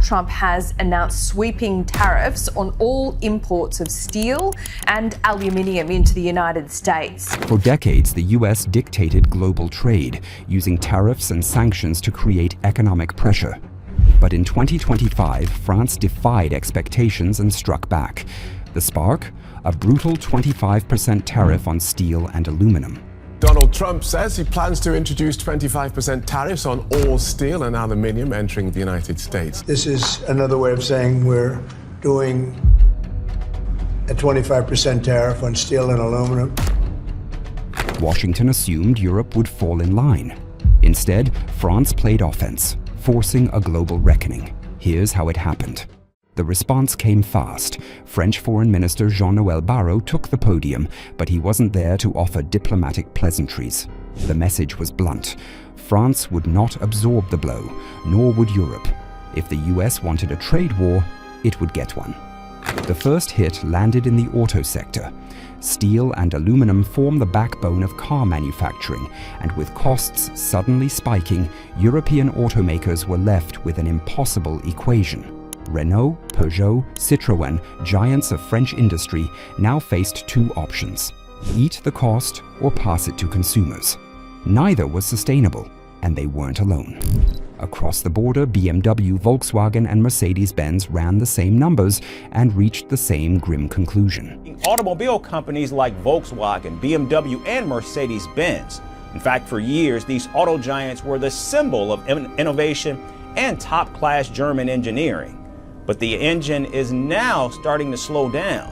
Trump has announced sweeping tariffs on all imports of steel and aluminium into the United States. For decades, the US dictated global trade, using tariffs and sanctions to create economic pressure. But in 2025, France defied expectations and struck back. The spark? A brutal 25% tariff on steel and aluminum. Donald Trump says he plans to introduce 25% tariffs on all steel and aluminium entering the United States. This is another way of saying we're doing a 25% tariff on steel and aluminum. Washington assumed Europe would fall in line. Instead, France played offense, forcing a global reckoning. Here's how it happened. The response came fast. French Foreign Minister Jean-Noël Barrot took the podium, but he wasn't there to offer diplomatic pleasantries. The message was blunt. France would not absorb the blow, nor would Europe. If the US wanted a trade war, it would get one. The first hit landed in the auto sector. Steel and aluminum form the backbone of car manufacturing, and with costs suddenly spiking, European automakers were left with an impossible equation. Renault, Peugeot, Citroën, giants of French industry, now faced two options: eat the cost or pass it to consumers. Neither was sustainable, and they weren't alone. Across the border, BMW, Volkswagen, and Mercedes-Benz ran the same numbers and reached the same grim conclusion. Automobile companies like Volkswagen, BMW, and Mercedes-Benz. In fact, for years, these auto giants were the symbol of innovation and top-class German engineering. But the engine is now starting to slow down.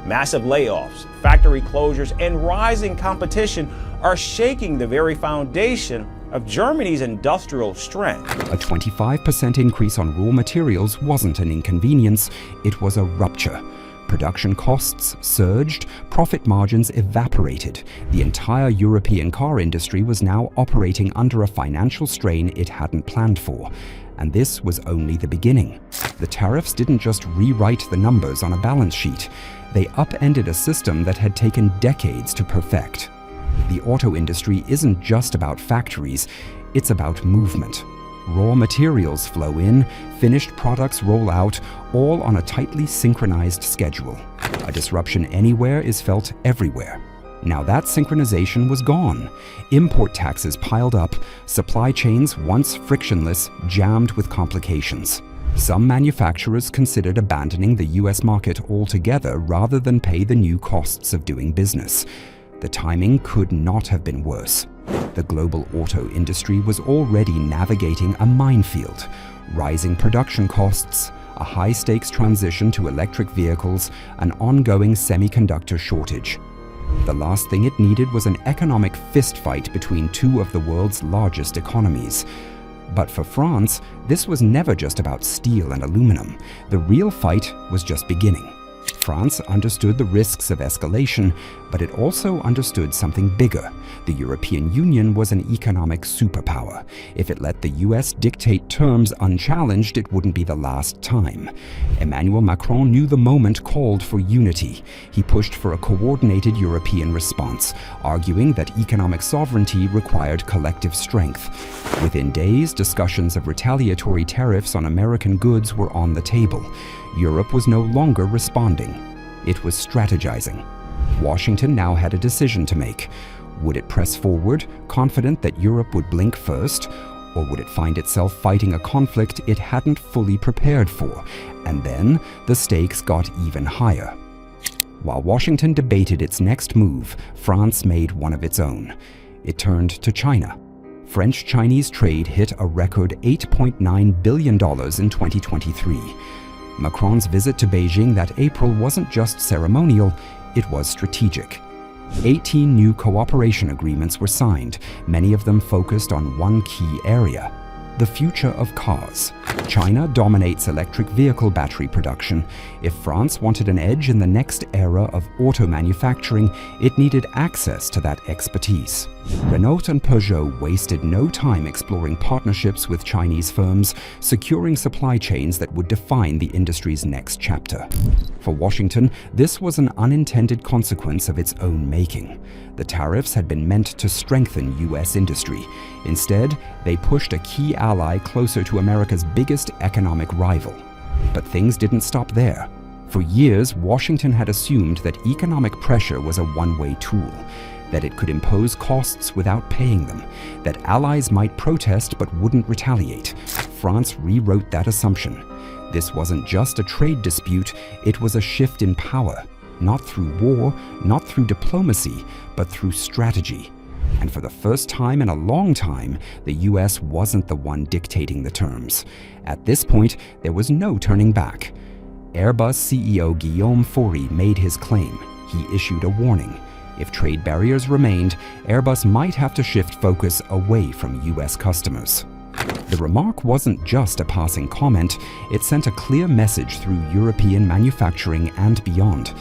Massive layoffs, factory closures, and rising competition are shaking the very foundation of Germany's industrial strength. A 25% increase on raw materials wasn't an inconvenience, it was a rupture. Production costs surged, profit margins evaporated. The entire European car industry was now operating under a financial strain it hadn't planned for. And this was only the beginning. The tariffs didn't just rewrite the numbers on a balance sheet. They upended a system that had taken decades to perfect. The auto industry isn't just about factories, it's about movement. Raw materials flow in, finished products roll out, all on a tightly synchronized schedule. A disruption anywhere is felt everywhere. Now that synchronization was gone. Import taxes piled up, supply chains, once frictionless, jammed with complications. Some manufacturers considered abandoning the US market altogether rather than pay the new costs of doing business. The timing could not have been worse. The global auto industry was already navigating a minefield. Rising production costs, a high-stakes transition to electric vehicles, an ongoing semiconductor shortage. The last thing it needed was an economic fistfight between two of the world's largest economies. But for France, this was never just about steel and aluminum. The real fight was just beginning. France understood the risks of escalation, but it also understood something bigger. The European Union was an economic superpower. If it let the US dictate terms unchallenged, it wouldn't be the last time. Emmanuel Macron knew the moment called for unity. He pushed for a coordinated European response, arguing that economic sovereignty required collective strength. Within days, discussions of retaliatory tariffs on American goods were on the table. Europe was no longer responding. It was strategizing. Washington now had a decision to make. Would it press forward, confident that Europe would blink first, or would it find itself fighting a conflict it hadn't fully prepared for? And then the stakes got even higher. While Washington debated its next move, France made one of its own. It turned to China. French-Chinese trade hit a record $8.9 billion in 2023. Macron's visit to Beijing that April wasn't just ceremonial, it was strategic. 18 new cooperation agreements were signed, many of them focused on one key area: the future of cars. China dominates electric vehicle battery production. If France wanted an edge in the next era of auto manufacturing, it needed access to that expertise. Renault and Peugeot wasted no time exploring partnerships with Chinese firms, securing supply chains that would define the industry's next chapter. For Washington, this was an unintended consequence of its own making. The tariffs had been meant to strengthen U.S. industry. Instead, they pushed a key ally closer to America's biggest economic rival. But things didn't stop there. For years, Washington had assumed that economic pressure was a one-way tool, that it could impose costs without paying them, that allies might protest but wouldn't retaliate. France rewrote that assumption. This wasn't just a trade dispute, it was a shift in power, not through war, not through diplomacy, but through strategy. And for the first time in a long time, the US wasn't the one dictating the terms. At this point, there was no turning back. Airbus CEO Guillaume Faury made his claim. He issued a warning. If trade barriers remained, Airbus might have to shift focus away from US customers. The remark wasn't just a passing comment, it sent a clear message through European manufacturing and beyond.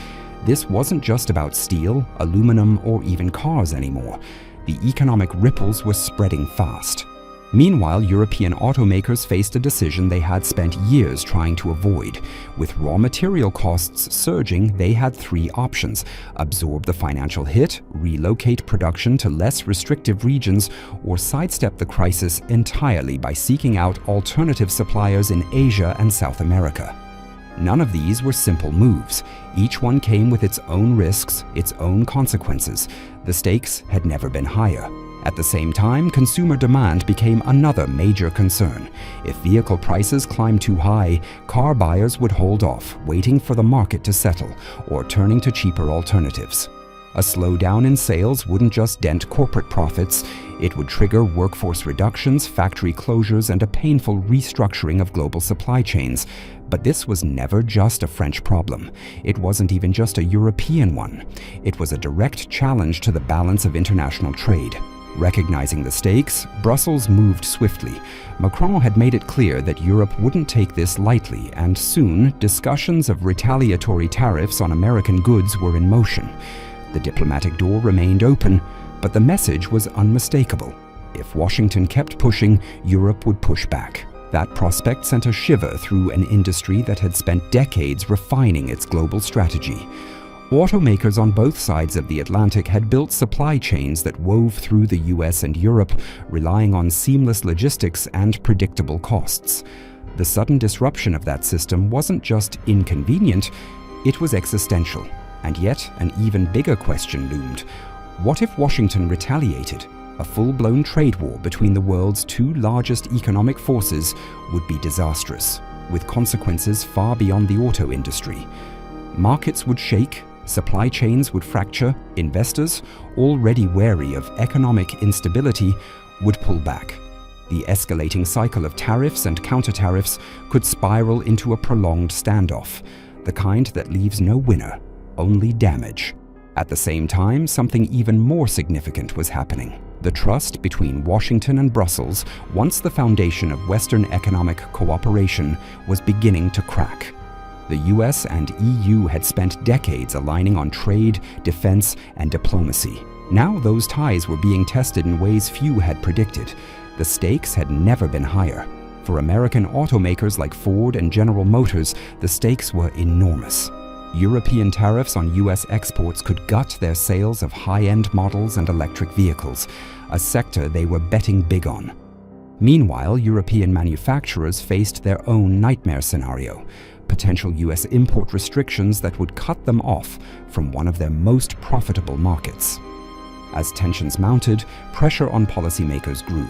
This wasn't just about steel, aluminum, or even cars anymore. The economic ripples were spreading fast. Meanwhile, European automakers faced a decision they had spent years trying to avoid. With raw material costs surging, they had three options: absorb the financial hit, relocate production to less restrictive regions, or sidestep the crisis entirely by seeking out alternative suppliers in Asia and South America. None of these were simple moves. Each one came with its own risks, its own consequences. The stakes had never been higher. At the same time, consumer demand became another major concern. If vehicle prices climbed too high, car buyers would hold off, waiting for the market to settle, or turning to cheaper alternatives. A slowdown in sales wouldn't just dent corporate profits, it would trigger workforce reductions, factory closures, and a painful restructuring of global supply chains. But this was never just a French problem. It wasn't even just a European one. It was a direct challenge to the balance of international trade. Recognizing the stakes, Brussels moved swiftly. Macron had made it clear that Europe wouldn't take this lightly, and soon, discussions of retaliatory tariffs on American goods were in motion. The diplomatic door remained open, but the message was unmistakable. If Washington kept pushing, Europe would push back. That prospect sent a shiver through an industry that had spent decades refining its global strategy. Automakers on both sides of the Atlantic had built supply chains that wove through the US and Europe, relying on seamless logistics and predictable costs. The sudden disruption of that system wasn't just inconvenient, it was existential. And yet, an even bigger question loomed. What if Washington retaliated? A full-blown trade war between the world's two largest economic forces would be disastrous, with consequences far beyond the auto industry. Markets would shake, supply chains would fracture, investors, already wary of economic instability, would pull back. The escalating cycle of tariffs and counter-tariffs could spiral into a prolonged standoff, the kind that leaves no winner, only damage. At the same time, something even more significant was happening. The trust between Washington and Brussels, once the foundation of Western economic cooperation, was beginning to crack. The US and EU had spent decades aligning on trade, defense, and diplomacy. Now those ties were being tested in ways few had predicted. The stakes had never been higher. For American automakers like Ford and General Motors, the stakes were enormous. European tariffs on US exports could gut their sales of high-end models and electric vehicles, a sector they were betting big on. Meanwhile, European manufacturers faced their own nightmare scenario: potential US import restrictions that would cut them off from one of their most profitable markets. As tensions mounted, pressure on policymakers grew.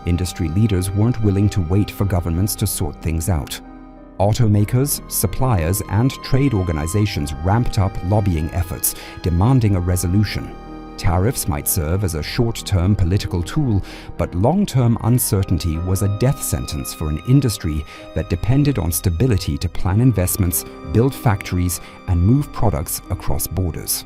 Industry leaders weren't willing to wait for governments to sort things out. Automakers, suppliers, and trade organizations ramped up lobbying efforts, demanding a resolution. Tariffs might serve as a short-term political tool, but long-term uncertainty was a death sentence for an industry that depended on stability to plan investments, build factories, and move products across borders.